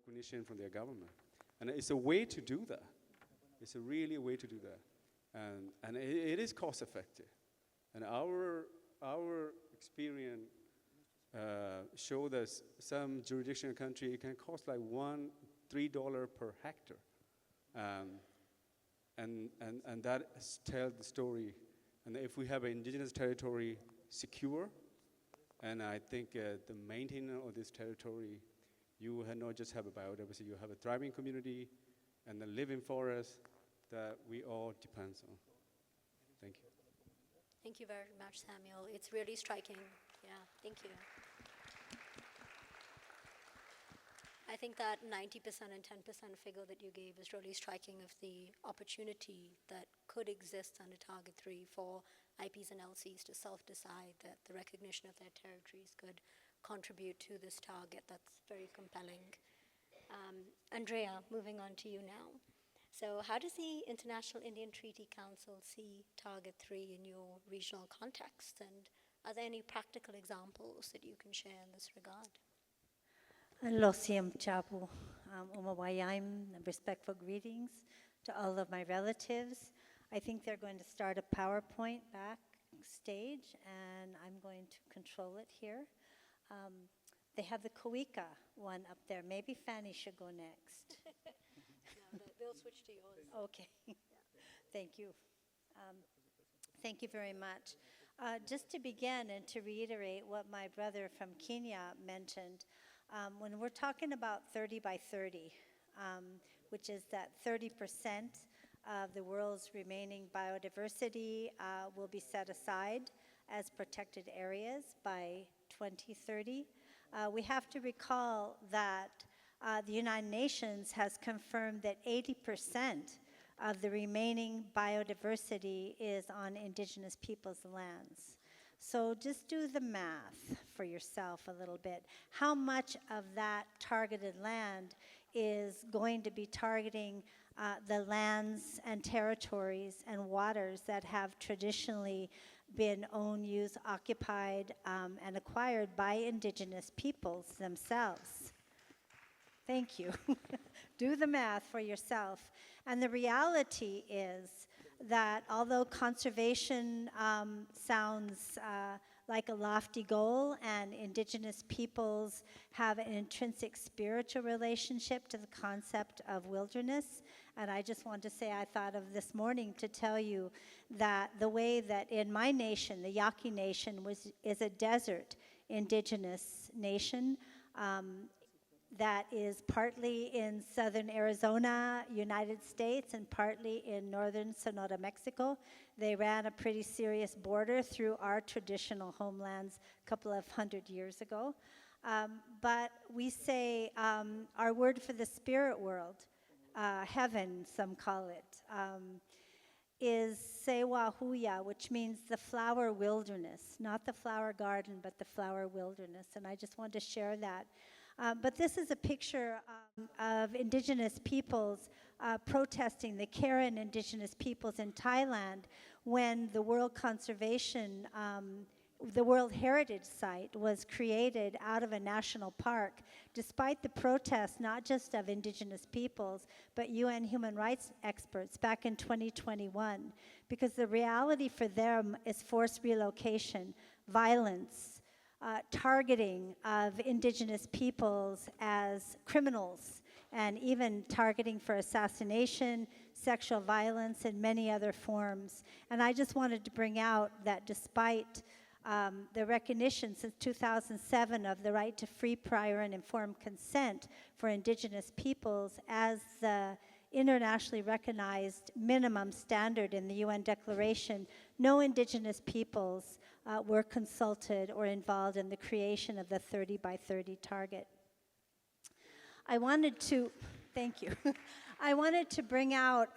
recognition from their government. And it's a way to do that. It's a really a way to do that. And it is cost effective. And our experience show that some jurisdictional country, it can cost like $3 per hectare. And that tells the story. And if we have an indigenous territory secure, and I think the maintenance of this territory, you will not just have a biodiversity, you have a thriving community and a living forest that we all depend on. Thank you. Thank you very much, Samuel. It's really striking. Yeah, thank you. I think that 90% and 10% figure that you gave is really striking of the opportunity that could exist under Target 3 for IPs and LCs to self-decide that the recognition of their territories could contribute to this target. That's very compelling. Andrea, moving on to you now. So how does the International Indian Treaty Council see Target 3 in your regional context? And are there any practical examples that you can share in this regard? Losiam Chapu, Umawayim, respectful greetings to all of my relatives. I think they're going to start a PowerPoint backstage, and I'm going to control it here. They have the COICA one up there. Maybe Fany should go next. No, they'll switch to yours. Okay. Yeah. Thank you. Thank you very much. Just to begin and to reiterate what my brother from Kenya mentioned, when we're talking about 30 by 30, which is that 30% of the world's remaining biodiversity will be set aside as protected areas by 2030, we have to recall that the United Nations has confirmed that 80% of the remaining biodiversity is on indigenous peoples' lands. So just do the math for yourself a little bit. How much of that targeted land is going to be targeting the lands and territories and waters that have traditionally been owned, used, occupied, and acquired by indigenous peoples themselves? Thank you. Do the math for yourself. And the reality is that although conservation sounds like a lofty goal, and indigenous peoples have an intrinsic spiritual relationship to the concept of wilderness, and I just want to say I thought of this morning to tell you that the way that in my nation, the Yaqui Nation, is a desert indigenous nation, that is partly in southern Arizona, United States, and partly in northern Sonora, Mexico. They ran a pretty serious border through our traditional homelands a couple of hundred years ago. But we say our word for the spirit world, heaven, some call it, is Sewa Huya, which means the flower wilderness, not the flower garden, but the flower wilderness. And I just wanted to share that. But this is a picture of indigenous peoples protesting, the Karen indigenous peoples in Thailand, when the World Conservation, the World Heritage Site was created out of a national park, despite the protests not just of indigenous peoples, but UN human rights experts back in 2021, because the reality for them is forced relocation, violence, targeting of indigenous peoples as criminals, and even targeting for assassination, sexual violence, and many other forms. And I just wanted to bring out that despite the recognition since 2007 of the right to free, prior, and informed consent for indigenous peoples as the internationally recognized minimum standard in the UN Declaration, no indigenous peoples were consulted or involved in the creation of the 30 by 30 target. I wanted to, thank you. I wanted to bring out,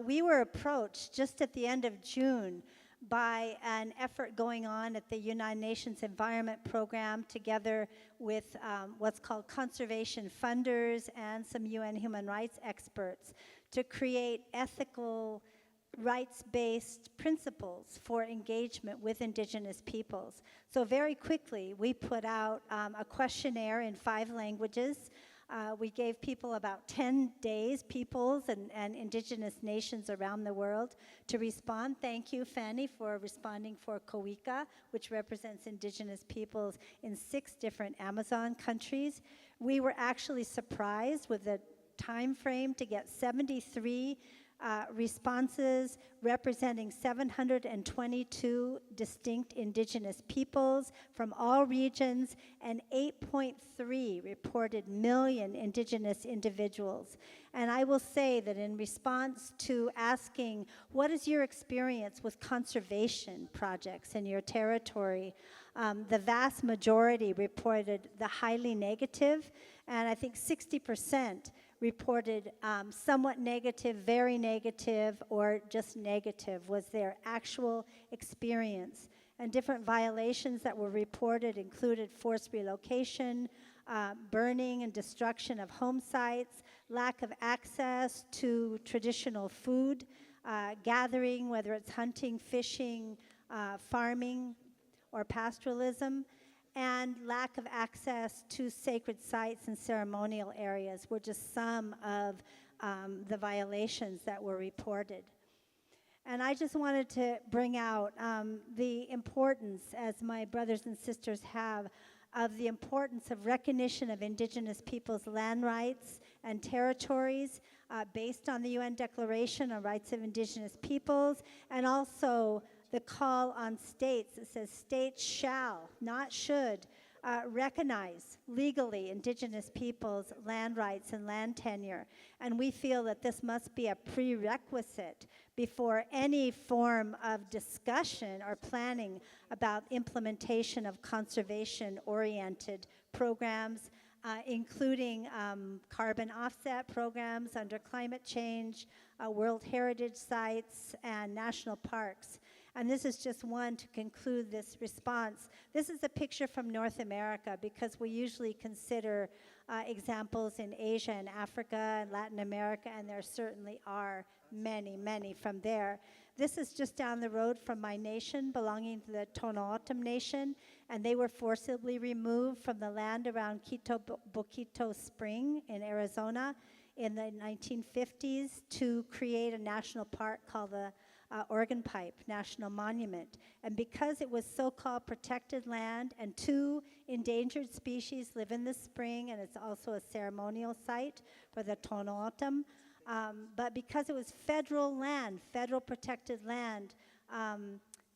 we were approached just at the end of June by an effort going on at the United Nations Environment Program together with what's called conservation funders and some UN human rights experts to create ethical rights-based principles for engagement with indigenous peoples. So very quickly, we put out a questionnaire in 5 languages We gave people about 10 days, peoples and indigenous nations around the world, to respond. Thank you, Fany, for responding for COICA, which represents indigenous peoples in 6 different Amazon countries. We were actually surprised with the time frame to get 73 responses representing 722 distinct indigenous peoples from all regions, and 8.3 reported million indigenous individuals. And I will say that in response to asking, what is your experience with conservation projects in your territory, the vast majority reported the highly negative, and I think 60% reported somewhat negative, very negative, or just negative was their actual experience. And different violations that were reported included forced relocation, burning and destruction of home sites, lack of access to traditional food, gathering, whether it's hunting, fishing, farming, or pastoralism, and lack of access to sacred sites and ceremonial areas were just some of the violations that were reported. And I just wanted to bring out the importance, as my brothers and sisters have, of the importance of recognition of indigenous peoples' land rights and territories based on the UN Declaration on Rights of Indigenous Peoples, and also the call on states. It says states shall, not should, recognize legally indigenous peoples' land rights and land tenure. And we feel that this must be a prerequisite before any form of discussion or planning about implementation of conservation-oriented programs, including carbon offset programs under climate change, World Heritage Sites, and national parks. And this is just one to conclude this response. This is a picture from North America, because we usually consider examples in Asia and Africa and Latin America, and there certainly are many, many from there. This is just down the road from my nation, belonging to the Tohono Nation, and they were forcibly removed from the land around Quito Boquito Spring in Arizona in the 1950s to create a national park called the Organ Pipe National Monument. And because it was so-called protected land and 2 endangered species live in the spring, and it's also a ceremonial site for the Tohono O'odham, but because it was federal land, federal protected land,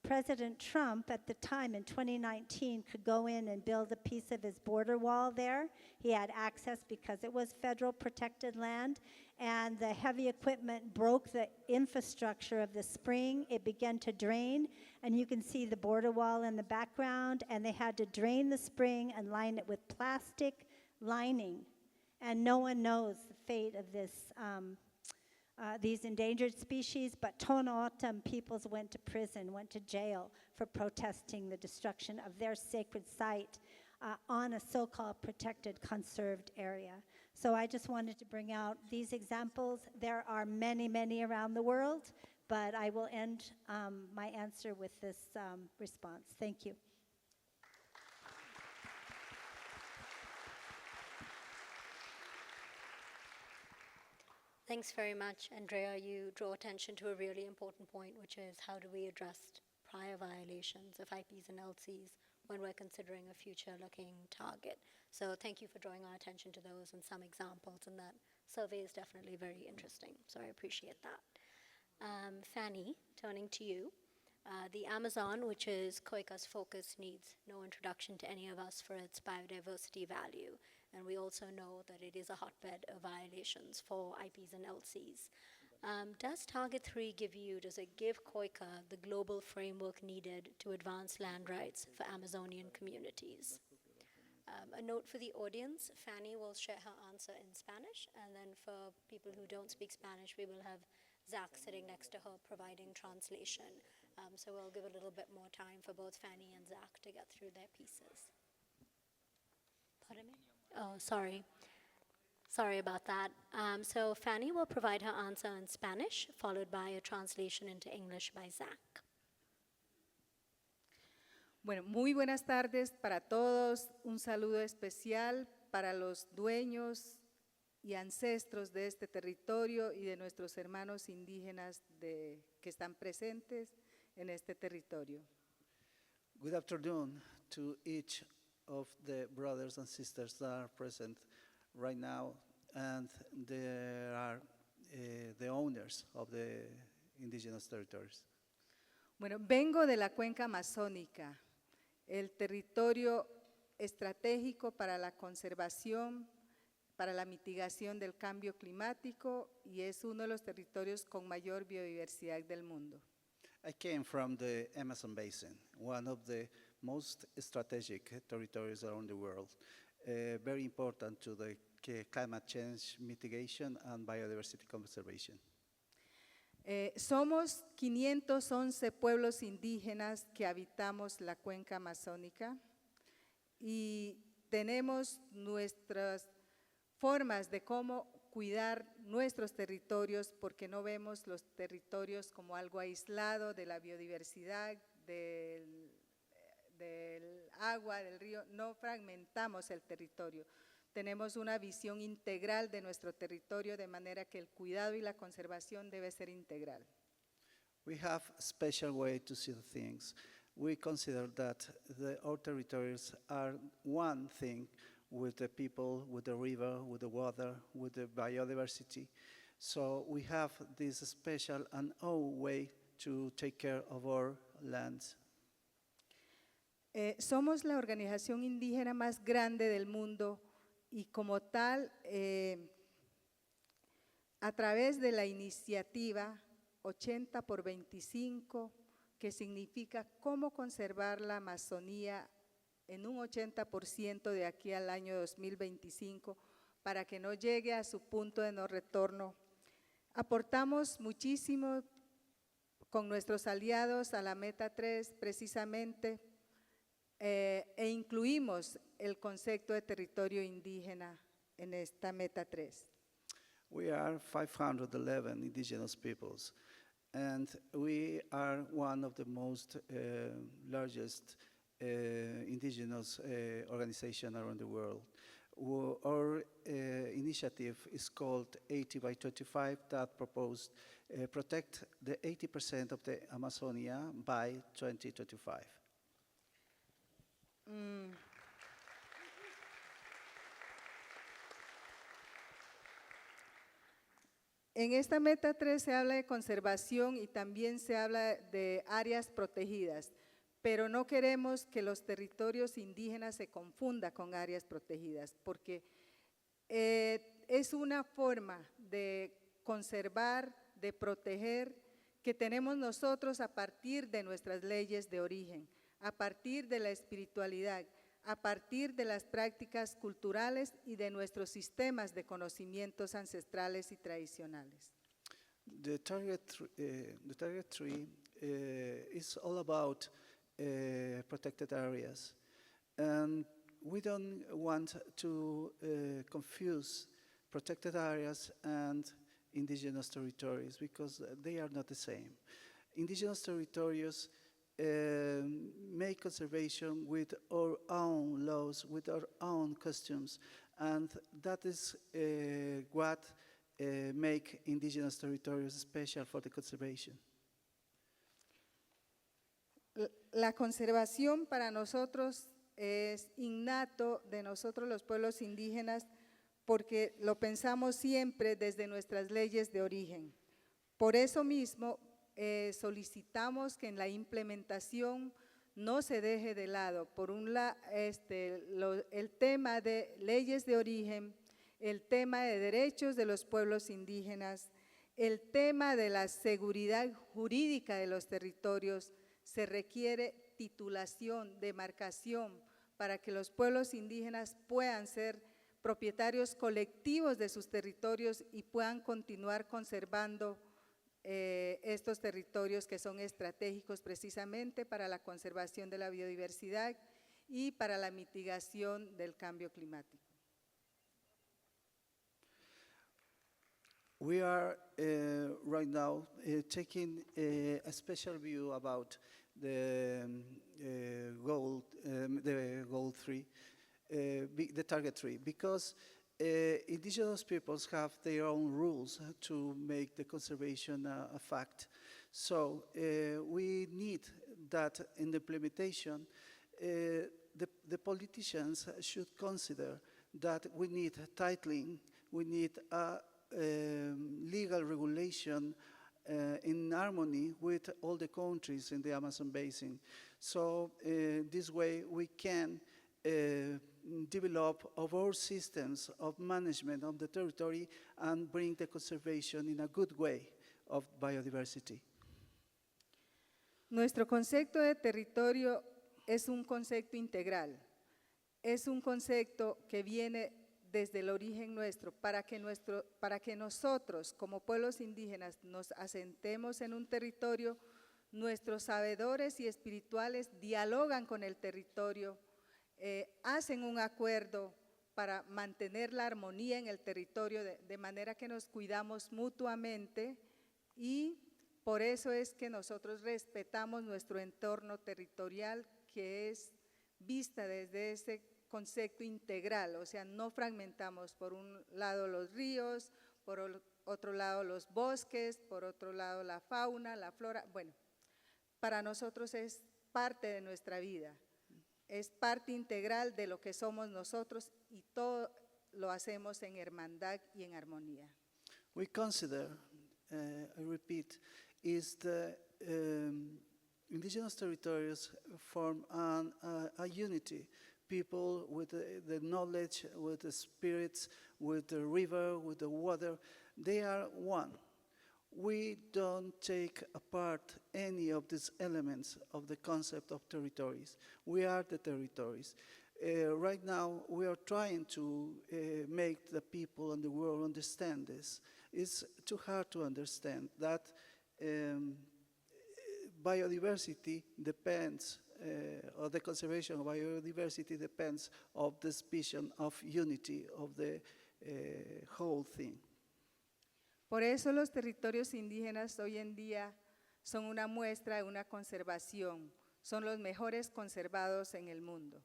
President Trump at the time in 2019 could go in and build a piece of his border wall there. He had access because it was federal protected land, and the heavy equipment broke the infrastructure of the spring. It began to drain, and you can see the border wall in the background, and they had to drain the spring and line it with plastic lining. And no one knows the fate of this these endangered species, but Tohono O'odham peoples went to prison, went to jail for protesting the destruction of their sacred site on a so-called protected, conserved area. So I just wanted to bring out these examples. There are many, many around the world, but I will end my answer with this response. Thank you. Thanks very much, Andrea. You draw attention to a really important point, which is how do we address prior violations of IPs and LCs when we're considering a future-looking target. So thank you for drawing our attention to those and some examples, and that survey is definitely very interesting, so I appreciate that. Fany, turning to you. The Amazon, which is COICA's focus, needs no introduction to any of us for its biodiversity value. And we also know that it is a hotbed of violations for IPs and LCs. Does Target 3 does it give COICA the global framework needed to advance land rights for Amazonian communities? A note for the audience, Fany will share her answer in Spanish, and then for people who don't speak Spanish, we will have Zach sitting next to her providing translation. So we'll give a little bit more time for both Fany and Zach to get through their pieces. Pardon me? Oh, sorry. Sorry about that. So Fany will provide her answer in Spanish, followed by a translation into English by Zach. Bueno, muy buenas tardes para todos. Un saludo especial para los dueños y ancestros de este territorio y de nuestros hermanos indígenas que están presentes en este territorio. Good afternoon to each of the brothers and sisters that are present right now, and there are the owners of the indigenous territories. Bueno, vengo de la cuenca amazónica, el territorio estratégico para la conservación, para la mitigación del cambio climático, y es uno de los territorios con mayor biodiversidad del mundo. I came from the Amazon Basin, one of the most strategic territories around the world, very important to the climate change mitigation and biodiversity conservation. Somos 511 pueblos indígenas que habitamos la cuenca amazónica y tenemos nuestras formas de cómo cuidar nuestros territorios, porque no vemos los territorios como algo aislado de la biodiversidad, del agua, del río. No fragmentamos el territorio. Tenemos una visión integral de nuestro territorio, de manera que el cuidado y la conservación debe ser integral. We have a special way to see the things. We consider that our territories are one thing with the people, with the river, with the water, with the biodiversity. So we have this special and own way to take care of our lands. Somos la organización indígena más grande del mundo y como tal, a través de la iniciativa 80 por 25, que significa cómo conservar la Amazonía en un 80% de aquí al año 2025, para que no llegue a su punto de no retorno. Aportamos muchísimo con nuestros aliados a la Meta 3 precisamente, e incluimos el concepto de territorio indígena en esta Meta 3. We are 511 indigenous peoples, and we are one of the most largest indigenous organization around the world. Our initiative is called 80 by 25 that proposed protect the 80% of the Amazonia by 2025. En esta Meta 3 se habla de conservación y también se habla de áreas protegidas, pero no queremos que los territorios indígenas se confundan con áreas protegidas, porque es una forma de conservar, de proteger, que tenemos nosotros a partir de nuestras leyes de origen, a partir de la espiritualidad, a partir de las prácticas culturales y de nuestros sistemas de conocimientos ancestrales y tradicionales. The target 3 is all about protected areas, and we don't want to confuse protected areas and indigenous territories, because they are not the same. Indigenous territories make conservation with our own laws, with our own customs, and that is what make indigenous territories special for the conservation. La conservación para nosotros es innato de nosotros los pueblos indígenas, porque lo pensamos siempre desde nuestras leyes de origen. Por eso mismo solicitamos que en la implementación no se deje de lado, por un lado, el tema de leyes de origen, el tema de derechos de los pueblos indígenas, el tema de la seguridad jurídica de los territorios. Se requiere titulación, demarcación, para que los pueblos indígenas puedan ser propietarios colectivos de sus territorios y puedan continuar conservando estos territorios que son estratégicos precisamente para la conservación de la biodiversidad y para la mitigación del cambio climático. We are right now taking a special view about the goal 3, the target 3, because indigenous peoples have their own rules to make the conservation a fact. So we need that in the implementation, the politicians should consider that we need titling, we need a legal regulation in harmony with all the countries in the Amazon basin. So this way we can develop our systems of management of the territory and bring the conservation in a good way of biodiversity. Nuestro concepto de territorio es un concepto integral, es un concepto que viene desde el origen nuestro, para que nosotros como pueblos indígenas nos asentemos en un territorio, nuestros sabedores y espirituales dialogan con el territorio, hacen un acuerdo para mantener la armonía en el territorio, de manera que nos cuidamos mutuamente, y por eso es que nosotros respetamos nuestro entorno territorial, que es vista desde ese concepto integral, o sea, no fragmentamos por un lado los ríos, por otro lado los bosques, por otro lado la fauna, la flora. Bueno, para nosotros es parte de nuestra vida, es parte integral de lo que somos nosotros, y todo lo hacemos en hermandad y en armonía. We consider, I repeat, is the indigenous territories form a unity. People with the knowledge, with the spirits, with the river, with the water, they are one. We don't take apart any of these elements of the concept of territories. We are the territories. Right now, we are trying to make the people and the world understand this. It's too hard to understand that biodiversity depends, or the conservation of biodiversity depends of this vision of unity of the whole thing. Por eso los territorios indígenas hoy en día son una muestra de una conservación, son los mejores conservados en el mundo.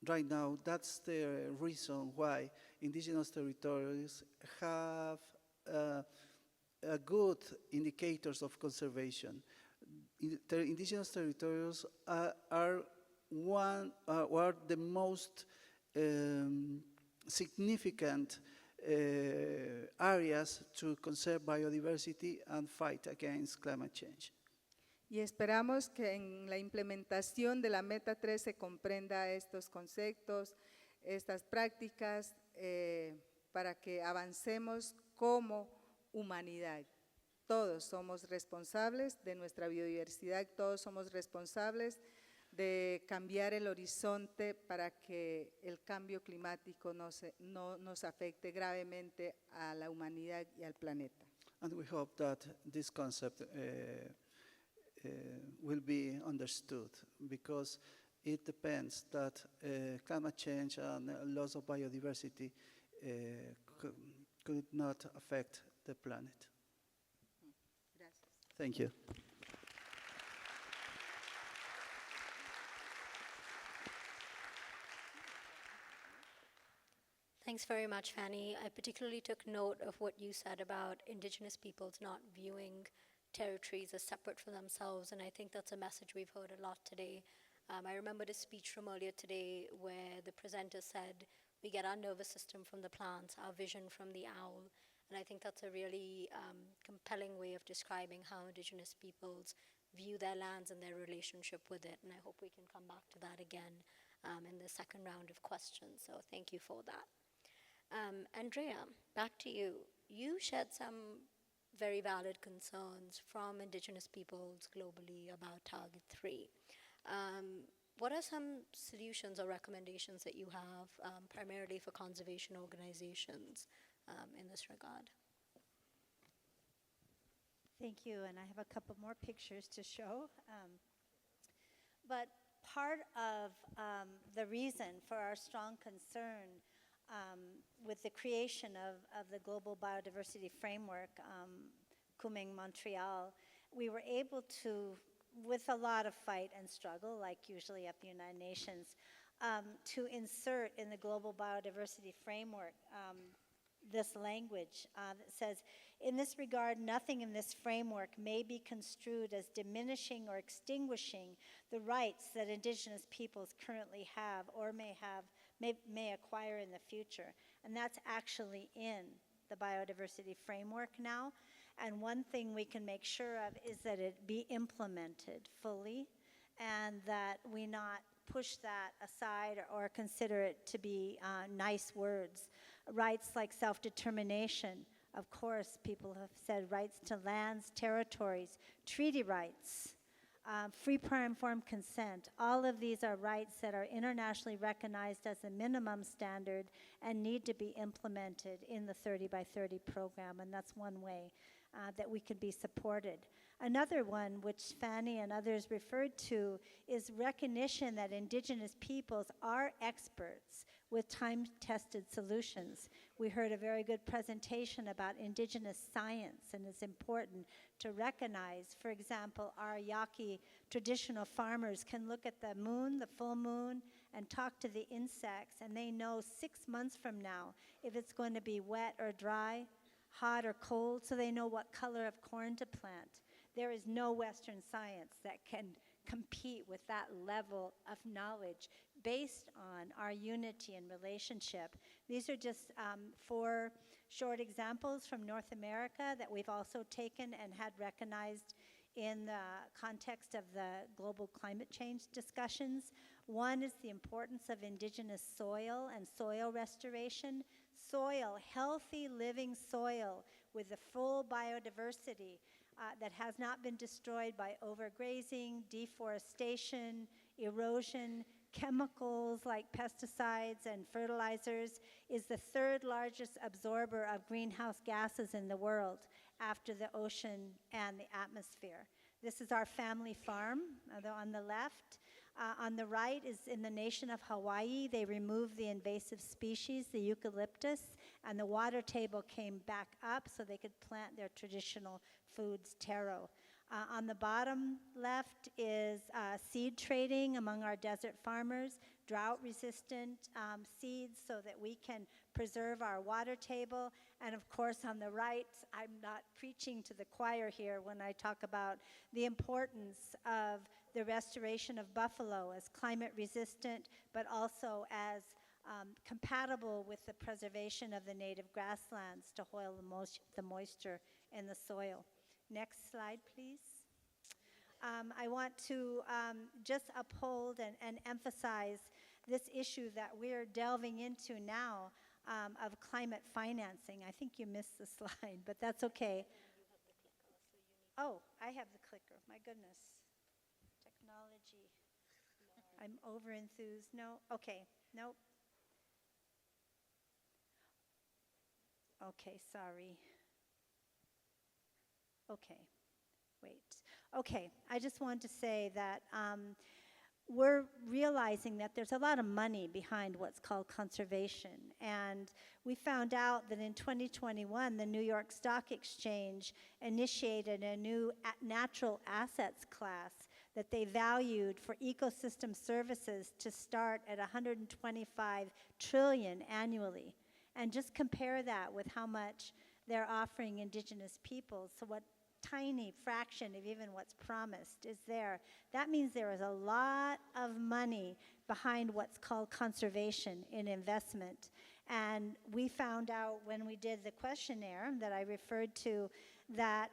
Right now, that's the reason why indigenous territories have a good indicators of conservation. The indigenous territories are the most significant areas to conserve biodiversity and fight against climate change. Y esperamos que en la implementación de la Meta 3 se comprenda estos conceptos, estas prácticas, para que avancemos como humanidad. Todos somos responsables de nuestra biodiversidad, todos somos responsables de cambiar el horizonte para que el cambio climático no nos afecte gravemente a la humanidad y al planeta. And we hope that this concept will be understood, because it depends that climate change and loss of biodiversity could not affect the planet. Gracias. Thank you. Thanks very much, Fany. I particularly took note of what you said about Indigenous peoples not viewing territories as separate from themselves, and I think that's a message we've heard a lot today. I remembered a speech from earlier today where the presenter said, we get our nervous system from the plants, our vision from the owl, and I think that's a really compelling way of describing how Indigenous peoples view their lands and their relationship with it, and I hope we can come back to that again in the second round of questions, so thank you for that. Andrea, back to you. You shared some very valid concerns from Indigenous peoples globally about Target 3. What are some solutions or recommendations that you have, primarily for conservation organizations, in this regard? Thank you, and I have a couple more pictures to show. But part of the reason for our strong concern with the creation of the Global Biodiversity Framework, Kuming Montreal, we were able to, with a lot of fight and struggle, like usually at the United Nations, to insert in the global biodiversity framework this language that says, in this regard, nothing in this framework may be construed as diminishing or extinguishing the rights that Indigenous peoples currently have or may acquire in the future. And that's actually in the biodiversity framework now. And one thing we can make sure of is that it be implemented fully and that we not push that aside or consider it to be nice words. Rights like self-determination, of course, people have said rights to lands, territories, treaty rights, free prior informed consent. All of these are rights that are internationally recognized as a minimum standard and need to be implemented in the 30 by 30 program, and that's one way that we could be supported. Another one, which Fany and others referred to, is recognition that Indigenous peoples are experts with time-tested solutions. We heard a very good presentation about Indigenous science, and it's important to recognize, for example, our Yaqui traditional farmers can look at the moon, the full moon, and talk to the insects, and they know 6 months from now if it's going to be wet or dry, hot or cold, so they know what color of corn to plant. There is no Western science that can compete with that level of knowledge based on our unity and relationship. These are just 4 short examples from North America that we've also taken and had recognized in the context of the global climate change discussions. One is the importance of Indigenous soil and soil restoration. Soil, healthy living soil with the full biodiversity that has not been destroyed by overgrazing, deforestation, erosion, chemicals like pesticides and fertilizers, is the 3rd largest absorber of greenhouse gases in the world after the ocean and the atmosphere. This is our family farm on the left. On the right is in the nation of Hawaii. They removed the invasive species, the eucalyptus, and the water table came back up so they could plant their traditional foods, taro. On the bottom left is seed trading among our desert farmers, drought-resistant seeds so that we can preserve our water table. And of course, on the right, I'm not preaching to the choir here when I talk about the importance of the restoration of buffalo as climate-resistant, but also as compatible with the preservation of the native grasslands to hold the moisture in the soil. Next slide, please. I want to just uphold and emphasize this issue that we're delving into now of climate financing. I think you missed the slide, but that's okay. Oh, I have the clicker. My goodness. Technology. I'm over-enthused. No? Okay. Nope. Okay, sorry. Okay, wait. Okay, I just wanted to say that we're realizing that there's a lot of money behind what's called conservation. And we found out that in 2021, the New York Stock Exchange initiated a new natural assets class that they valued for ecosystem services to start at $125 trillion annually. And just compare that with how much they're offering Indigenous peoples. So what tiny fraction of even what's promised is there. That means there is a lot of money behind what's called conservation in investment. And we found out when we did the questionnaire that I referred to that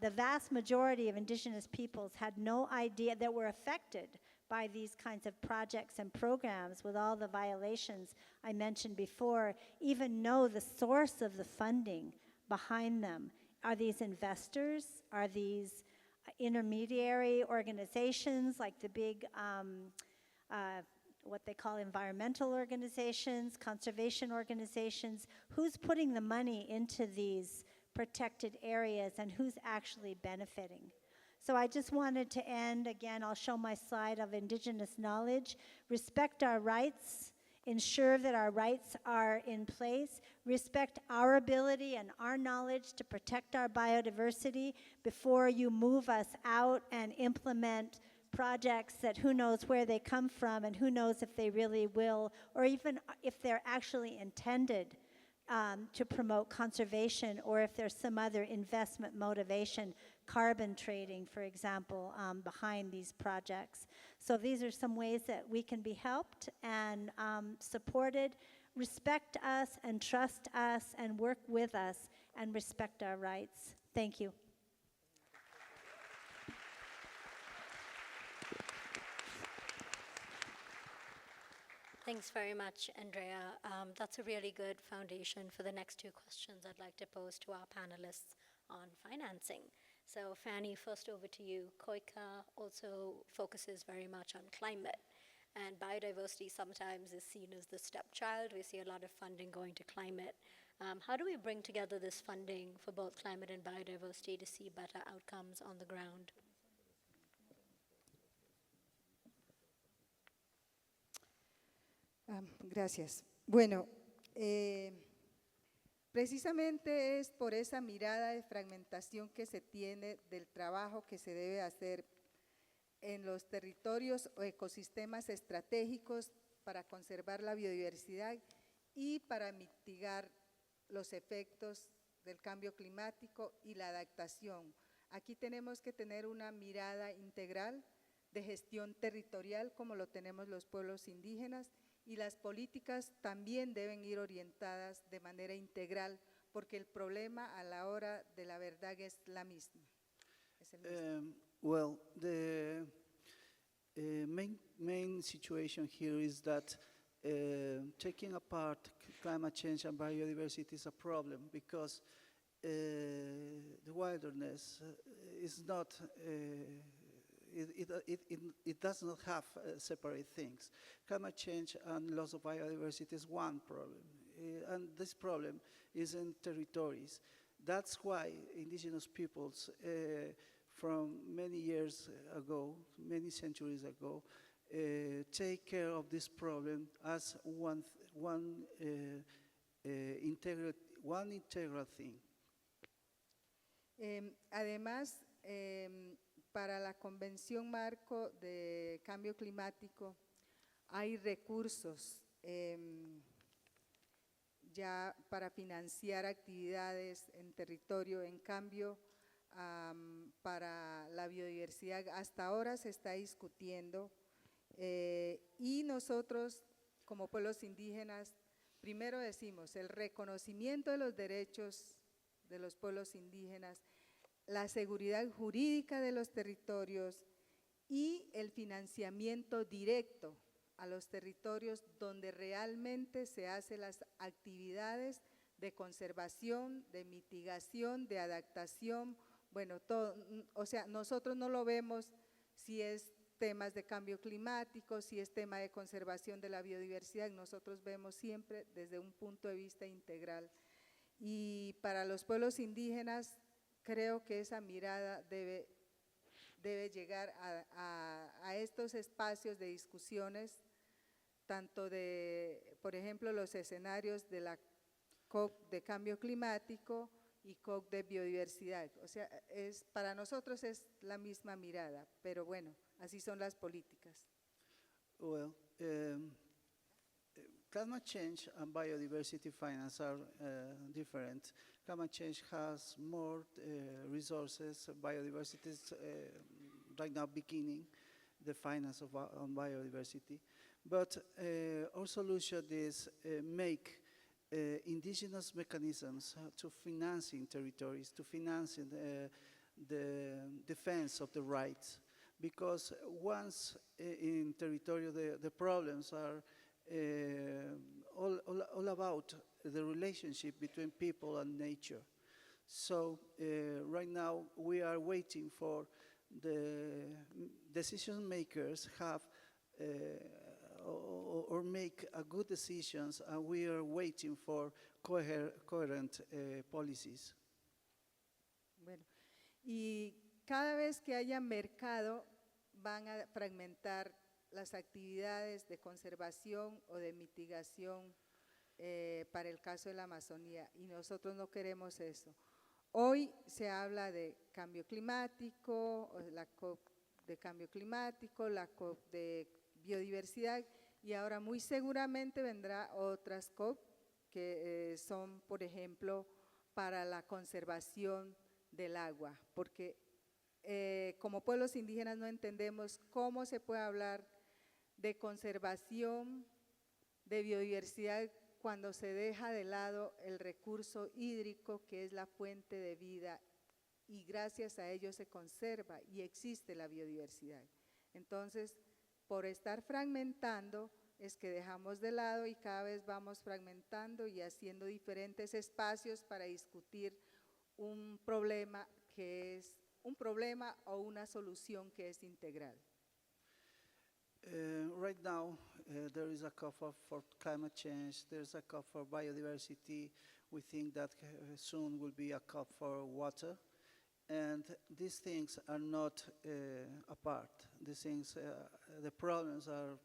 the vast majority of Indigenous peoples had no idea that were affected by these kinds of projects and programs with all the violations I mentioned before, even know the source of the funding behind them. Are these investors? Are these intermediary organizations like the big, what they call environmental organizations, conservation organizations? Who's putting the money into these protected areas and who's actually benefiting? So I just wanted to end, again, I'll show my slide of Indigenous knowledge. Respect our rights. Ensure that our rights are in place. Respect our ability and our knowledge to protect our biodiversity before you move us out and implement projects that who knows where they come from and who knows if they really will, or even if they're actually intended to promote conservation, or if there's some other investment motivation, carbon trading, for example, behind these projects. So these are some ways that we can be helped and supported. Respect us and trust us and work with us and respect our rights. Thank you. Thanks very much, Andrea. That's a really good foundation for the next two questions I'd like to pose to our panelists on financing. So Fany, first over to you. COICA also focuses very much on climate, and biodiversity sometimes is seen as the stepchild. We see a lot of funding going to climate. How do we bring together this funding for both climate and biodiversity to see better outcomes on the ground? Gracias. Bueno, precisamente es por esa mirada de fragmentación que se tiene del trabajo que se debe hacer en los territorios o ecosistemas estratégicos para conservar la biodiversidad y para mitigar los efectos del cambio climático y la adaptación. Aquí tenemos que tener una mirada integral de gestión territorial como lo tenemos los pueblos indígenas, y las políticas también deben ir orientadas de manera integral porque el problema a la hora de la verdad es la misma. Es el mismo. Well, the main situation here is that taking apart climate change and biodiversity is a problem because the wilderness is not it does not have separate things. Climate change and loss of biodiversity is one problem, and this problem is in territories. That's why indigenous peoples from many years ago, many centuries ago, take care of this problem as one integral thing. Además, para la Convención Marco de Cambio Climático hay recursos ya para financiar actividades en territorio. En cambio, para la biodiversidad hasta ahora se está discutiendo y nosotros como pueblos indígenas primero decimos el reconocimiento de los derechos de los pueblos indígenas, la seguridad jurídica de los territorios y el financiamiento directo a los territorios donde realmente se hacen las actividades de conservación, de mitigación, de adaptación, bueno, todo, o sea, nosotros no lo vemos si es temas de cambio climático, si es tema de conservación de la biodiversidad, nosotros vemos siempre desde un punto de vista integral. Y para los pueblos indígenas, creo que esa mirada debe llegar a estos espacios de discusiones, tanto de, por ejemplo, los escenarios de la COP de cambio climático y COP de biodiversidad. O sea, para nosotros es la misma mirada, pero bueno, así son las políticas. Well, climate change and biodiversity finance are different. Climate change has more resources. Biodiversity is right now beginning the finance on biodiversity. But our solution is make indigenous mechanisms to financing territories, to financing the defense of the rights. Because once in territory, the problems are all about the relationship between people and nature. So right now we are waiting for the decision makers have or make good decisions, and we are waiting for coherent policies. Bueno, y cada vez que haya mercado van a fragmentar las actividades de conservación o de mitigación para el caso de la Amazonía, y nosotros no queremos eso. Hoy se habla de cambio climático, o la COP de cambio climático, la COP de biodiversidad, y ahora muy seguramente vendrá otras COP que son, por ejemplo, para la conservación del agua, porque como pueblos indígenas no entendemos cómo se puede hablar de conservación, de biodiversidad, cuando se deja de lado el recurso hídrico, que es la fuente de vida, y gracias a ello se conserva y existe la biodiversidad. Entonces, por estar fragmentando, es que dejamos de lado y cada vez vamos fragmentando y haciendo diferentes espacios para discutir un problema que es un problema o una solución que es integral. Right now, there is a call for climate change, there's a call for biodiversity. We think that soon will be a call for water. And these things are not apart. These things, the problems are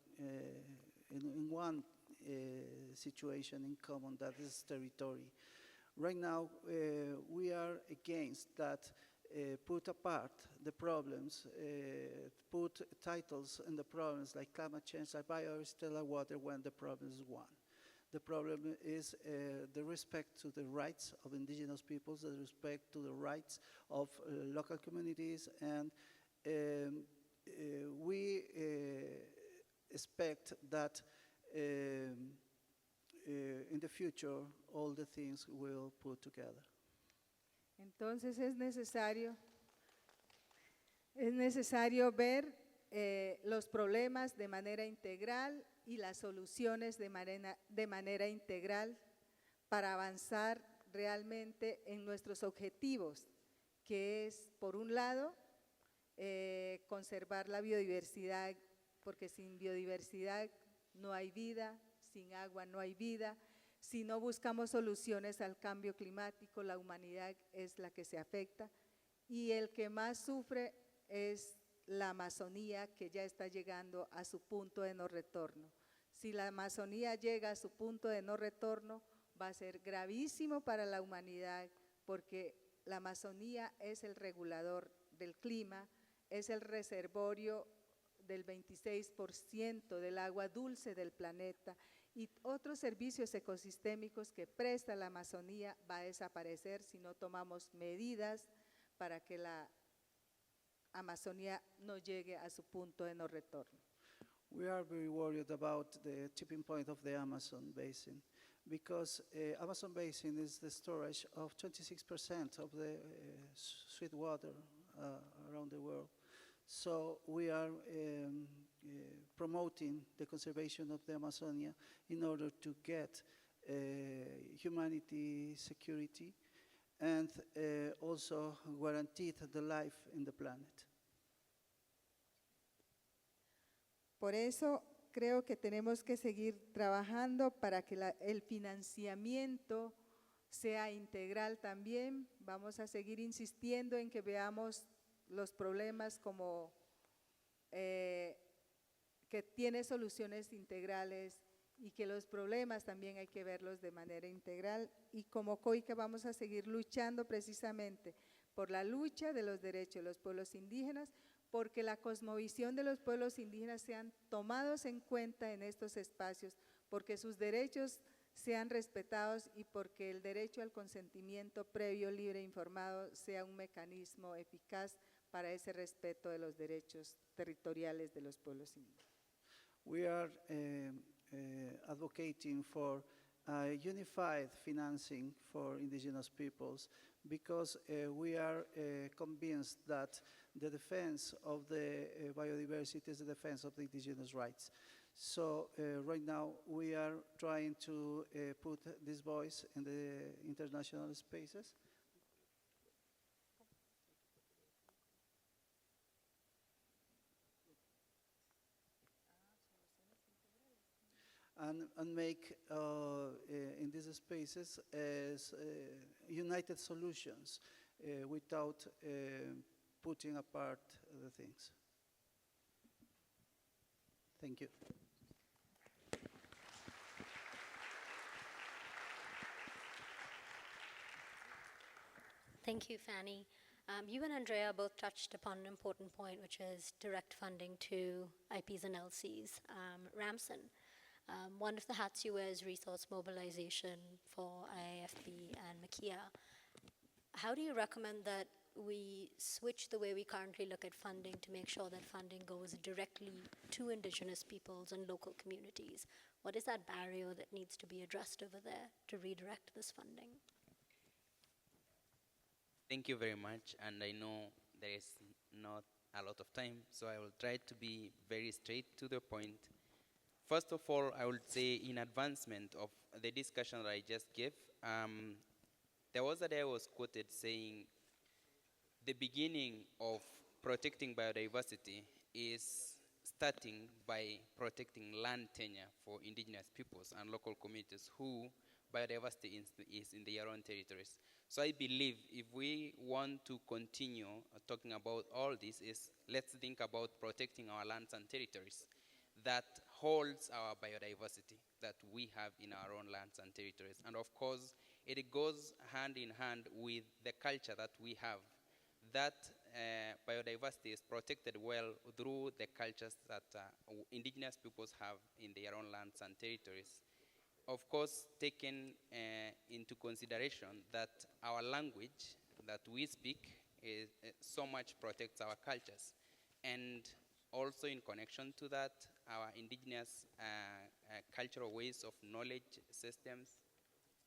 in one situation in common, that is territory. Right now, we are against that. Put apart the problems, put titles in the problems like climate change, like biodiversity, like water, when the problem is one. The problem is the respect to the rights of indigenous peoples, the respect to the rights of local communities, and we expect that in the future all the things will put together. Entonces es necesario ver los problemas de manera integral y las soluciones de manera integral para avanzar realmente en nuestros objetivos, que es, por un lado, conservar la biodiversidad, porque sin biodiversidad no hay vida, sin agua no hay vida. Si no buscamos soluciones al cambio climático, la humanidad es la que se afecta, y el que más sufre es la Amazonía, que ya está llegando a su punto de no retorno. Si la Amazonía llega a su punto de no retorno, va a ser gravísimo para la humanidad, porque la Amazonía es el regulador del clima, es el reservorio del 26% del agua dulce del planeta, y otros servicios ecosistémicos que presta la Amazonía va a desaparecer si no tomamos medidas para que la Amazonía no llegue a su punto de no retorno. We are very worried about the tipping point of the Amazon basin, because Amazon basin is the storage of 26% of the sweet water around the world. So we are promoting the conservation of the Amazonia in order to get humanity security and also guarantee the life in the planet. Por eso creo que tenemos que seguir trabajando para que el financiamiento sea integral también. Vamos a seguir insistiendo en que veamos los problemas como que tiene soluciones integrales, y que los problemas también hay que verlos de manera integral, y como COICA vamos a seguir luchando precisamente por la lucha de los derechos de los pueblos indígenas, porque la cosmovisión de los pueblos indígenas sean tomados en cuenta en estos espacios, porque sus derechos sean respetados y porque el derecho al consentimiento previo, libre e informado sea un mecanismo eficaz para ese respeto de los derechos territoriales de los pueblos indígenas. We are advocating for unified financing for indigenous peoples, because we are convinced that the defense of the biodiversity is the defense of the indigenous rights. So right now we are trying to put this voice in the international spaces. And make in these spaces as united solutions without putting apart the things. Thank you. Thank you, Fany. You and Andrea both touched upon an important point, which is direct funding to IPs and LCs. Ramson, one of the hats you wear is resource mobilization for IIFB and Makia. How do you recommend that we switch the way we currently look at funding to make sure that funding goes directly to Indigenous peoples and local communities? What is that barrier that needs to be addressed over there to redirect this funding? Thank you very much, and I know there is not a lot of time, so I will try to be very straight to the point. First of all, I would say in advancement of the discussion that I just gave, there was a day I was quoted saying, the beginning of protecting biodiversity is starting by protecting land tenure for Indigenous peoples and local communities who biodiversity is in their own territories. So I believe if we want to continue talking about all this, let's think about protecting our lands and territories that holds our biodiversity that we have in our own lands and territories. And of course, it goes hand in hand with the culture that we have. That biodiversity is protected well through the cultures that Indigenous peoples have in their own lands and territories. Of course, taken into consideration that our language that we speak is, so much protects our cultures. And also in connection to that, our Indigenous cultural ways of knowledge systems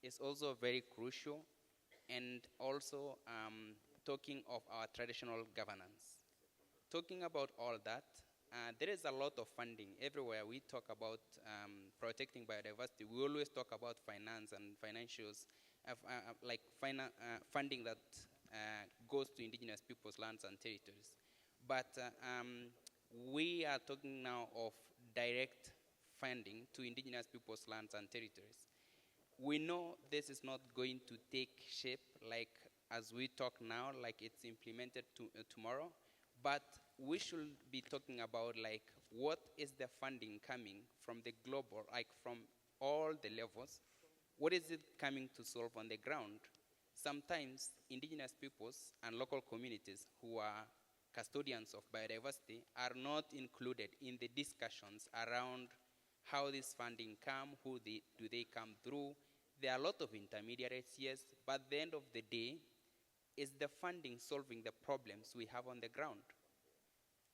is also very crucial. And also talking of our traditional governance. Talking about all that, there is a lot of funding. Everywhere we talk about protecting biodiversity, we always talk about finance and financials, funding that goes to Indigenous people's lands and territories. But we are talking now of direct funding to Indigenous people's lands and territories. We know this is not going to take shape like as we talk now, like it's implemented tomorrow, but we should be talking about like what is the funding coming from the global, like from all the levels, what is it coming to solve on the ground? Sometimes Indigenous peoples and local communities who are custodians of biodiversity are not included in the discussions around how this funding come, do they come through. There are a lot of intermediaries, yes, but at the end of the day, is the funding solving the problems we have on the ground?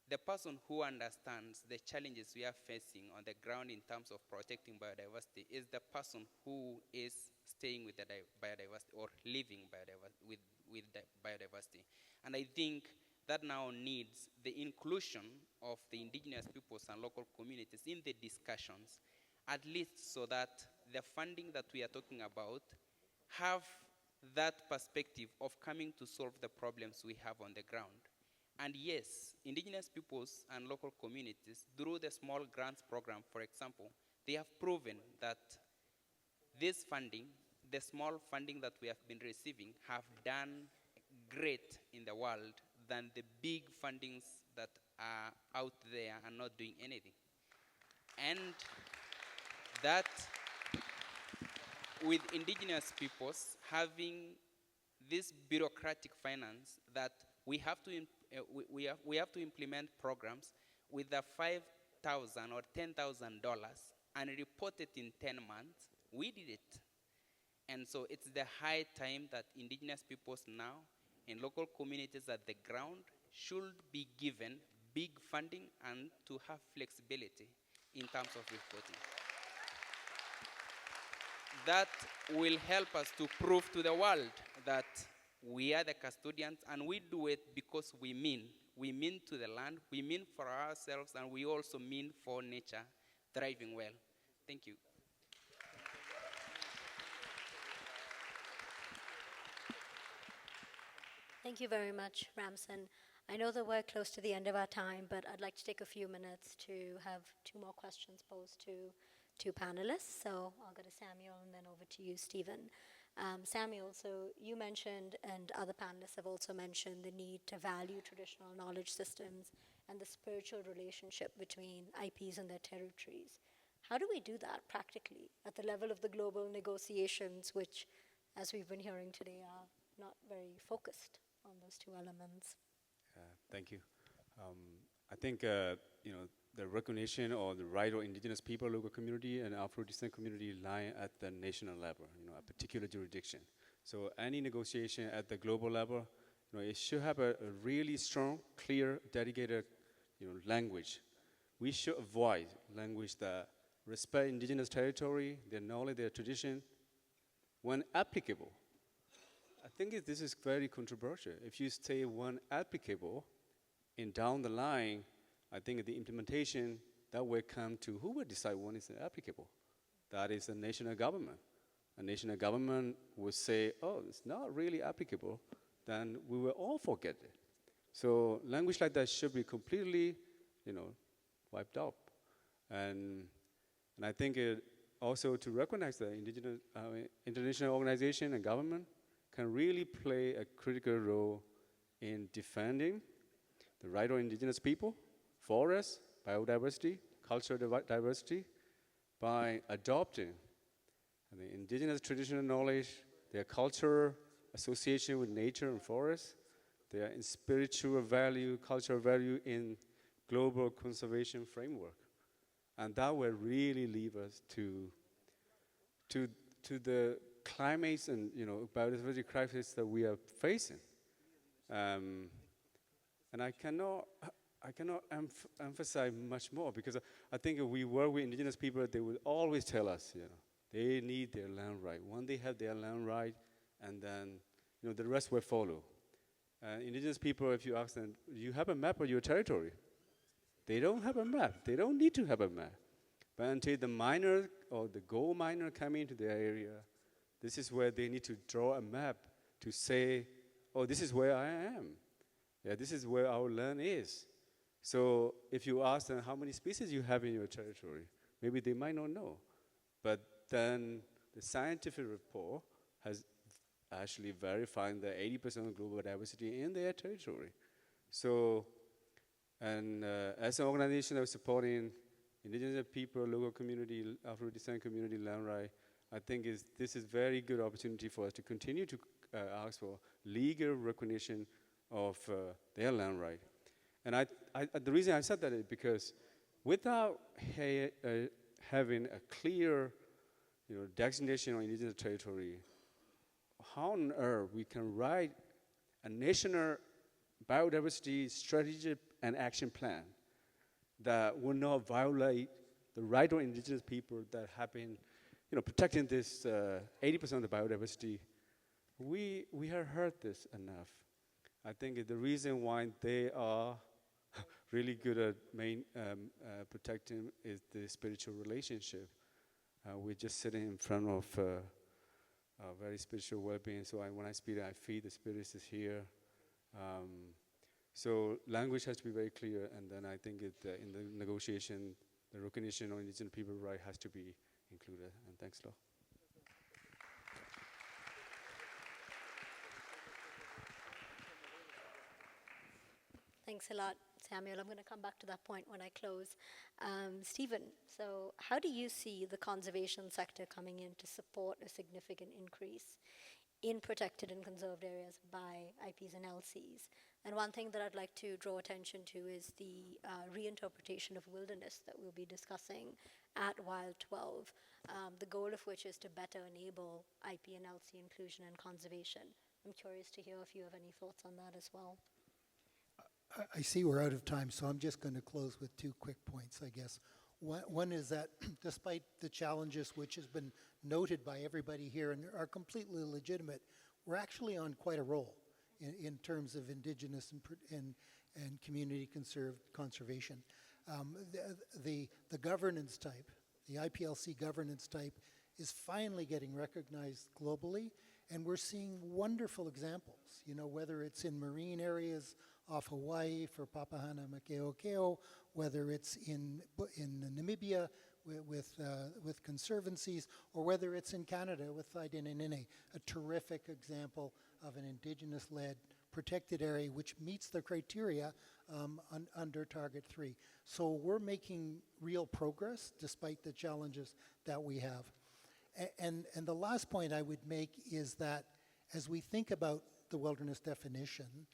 The person who understands the challenges we are facing on the ground in terms of protecting biodiversity is the person who is staying with the biodiversity or living with the biodiversity. And I think that now needs the inclusion of the Indigenous peoples and local communities in the discussions, at least so that the funding that we are talking about have that perspective of coming to solve the problems we have on the ground. And yes, Indigenous peoples and local communities, through the small grants program, for example, they have proven that this funding, the small funding that we have been receiving, have done great in the world than the big fundings that are out there and not doing anything. And that with Indigenous peoples having this bureaucratic finance that we have to implement programs with the $5,000 or $10,000 and report it in 10 months, we did it. And so it's the high time that Indigenous peoples now in local communities at the ground should be given big funding and to have flexibility in terms of reporting. That will help us to prove to the world that we are the custodians and we do it because we mean. We mean to the land, we mean for ourselves, and we also mean for nature thriving well. Thank you. Thank you very much, Ramson. I know that we're close to the end of our time, but I'd like to take a few minutes to have two more questions posed to two panelists. So I'll go to Samuel and then over to you, Stephen. Samuel, so you mentioned, and other panelists have also mentioned, the need to value traditional knowledge systems and the spiritual relationship between IPs and their territories. How do we do that practically at the level of the global negotiations, which, as we've been hearing today, are not very focused those two elements. Thank you. I think the recognition or the right of indigenous people, local community, and Afro-descent community lie at the national level, a particular jurisdiction. So any negotiation at the global level, it should have a really strong, clear, dedicated, language. We should avoid language that respect indigenous territory, their knowledge, their tradition, when applicable. I think this is very controversial. If you say when applicable, and down the line, I think the implementation, that will come to who will decide when it's applicable. That is the national government. A national government will say, oh, it's not really applicable, then we will all forget it. So language like that should be completely, wiped out. And I think it also to recognize that indigenous, international organization and government can really play a critical role in defending the right of indigenous people, forests, biodiversity, cultural diversity, by adopting the indigenous traditional knowledge, their culture association with nature and forests, their spiritual value, cultural value in global conservation framework. And that will really lead us to the climates and biodiversity crisis that we are facing. And I cannot emphasize much more, because I think if we work with indigenous people, they will always tell us, they need their land right. When they have their land right, and then the rest will follow. Indigenous people, if you ask them, do you have a map of your territory? They don't have a map. They don't need to have a map. But until the miner or the gold miner come into their area, this is where they need to draw a map to say, oh, this is where I am. Yeah, this is where our land is. So if you ask them how many species you have in your territory, maybe they might not know. But then the scientific report has actually verified that 80% of global diversity in their territory. So, and as an organization that is supporting indigenous people, local community, Afro-descent community land right, I think this is very good opportunity for us to continue to ask for legal recognition of their land right. And the reason I said that is because without having a clear designation on indigenous territory, how on earth we can write a national biodiversity strategy and action plan that will not violate the right of indigenous people that have been protecting this 80% of the biodiversity. We have heard this enough. I think the reason why they are really good at protecting is the spiritual relationship. We're just sitting in front of a very spiritual well-being. So when I speak, I feel the spirit is here. So language has to be very clear, and then I think in the negotiation, the recognition of indigenous people's right has to be included. And thanks a lot. Thanks a lot, Samuel. I'm going to come back to that point when I close. Stephen, so how do you see the conservation sector coming in to support a significant increase in protected and conserved areas by IPs and LCs? And one thing that I'd like to draw attention to is the reinterpretation of wilderness that we'll be discussing at WILD12, the goal of which is to better enable IP and LC inclusion and conservation. I'm curious to hear if you have any thoughts on that as well. I see we're out of time, so I'm just going to close with 2 quick points, I guess. One is that despite the challenges which has been noted by everybody here and are completely legitimate, we're actually on quite a roll in terms of indigenous and community conservation. The governance type, the IPLC governance type, is finally getting recognized globally, and we're seeing wonderful examples, whether it's in marine areas off Hawaii for Papahana Makeokeo, whether it's in Namibia with conservancies, or whether it's in Canada with Haidinanine, a terrific example of an indigenous-led protected area which meets the criteria under Target 3. So we're making real progress despite the challenges that we have. And the last point I would make is that as we think about the wilderness definition,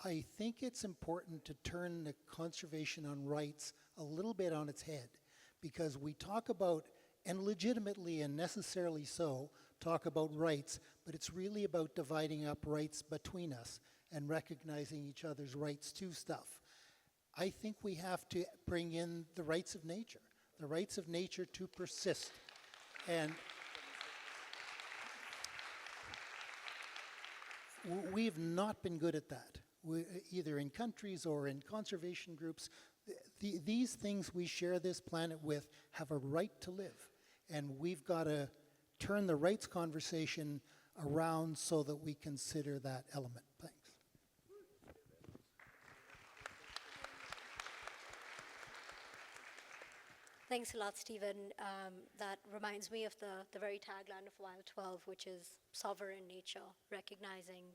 I think it's important to turn the conservation on rights a little bit on its head, because we talk about, and legitimately and necessarily so, talk about rights, but it's really about dividing up rights between us and recognizing each other's rights to stuff. I think we have to bring in the rights of nature to persist. And we've not been good at that, either in countries or in conservation groups. These things we share this planet with have a right to live, and we've got to turn the rights conversation around so that we consider that element. Thanks. Thanks a lot, Stephen. That reminds me of the very tagline of WILD12, which is sovereign nature, recognizing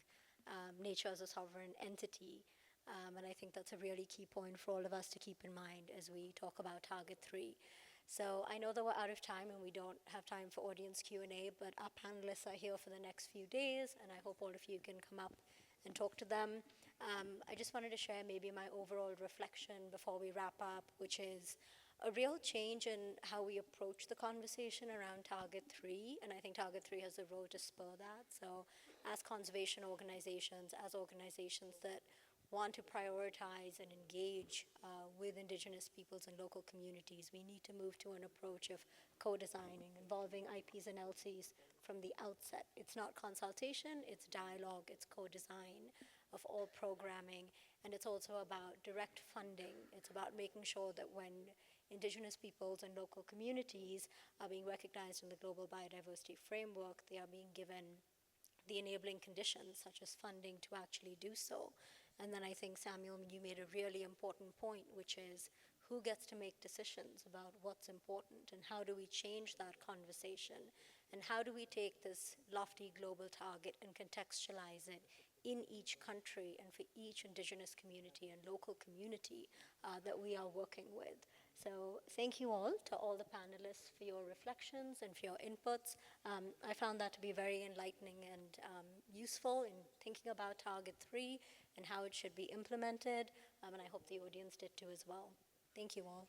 nature as a sovereign entity. And I think that's a really key point for all of us to keep in mind as we talk about Target 3. So I know that we're out of time and we don't have time for audience Q&A, but our panelists are here for the next few days, and I hope all of you can come up and talk to them. I just wanted to share maybe my overall reflection before we wrap up, which is a real change in how we approach the conversation around Target 3, and I think Target 3 has a role to spur that. So as conservation organizations, as organizations that want to prioritize and engage with Indigenous peoples and local communities, we need to move to an approach of co-designing, involving IPs and LCs from the outset. It's not consultation, it's dialogue, it's co-design of all programming, and it's also about direct funding. It's about making sure that when Indigenous peoples and local communities are being recognized in the Global Biodiversity Framework, they are being given the enabling conditions, such as funding, to actually do so. And then I think, Samuel, you made a really important point, which is who gets to make decisions about what's important, and how do we change that conversation, and how do we take this lofty global target and contextualize it in each country and for each Indigenous community and local community that we are working with. So thank you all, to all the panelists, for your reflections and for your inputs. I found that to be very enlightening and useful in thinking about Target 3 and how it should be implemented, and I hope the audience did too as well. Thank you all.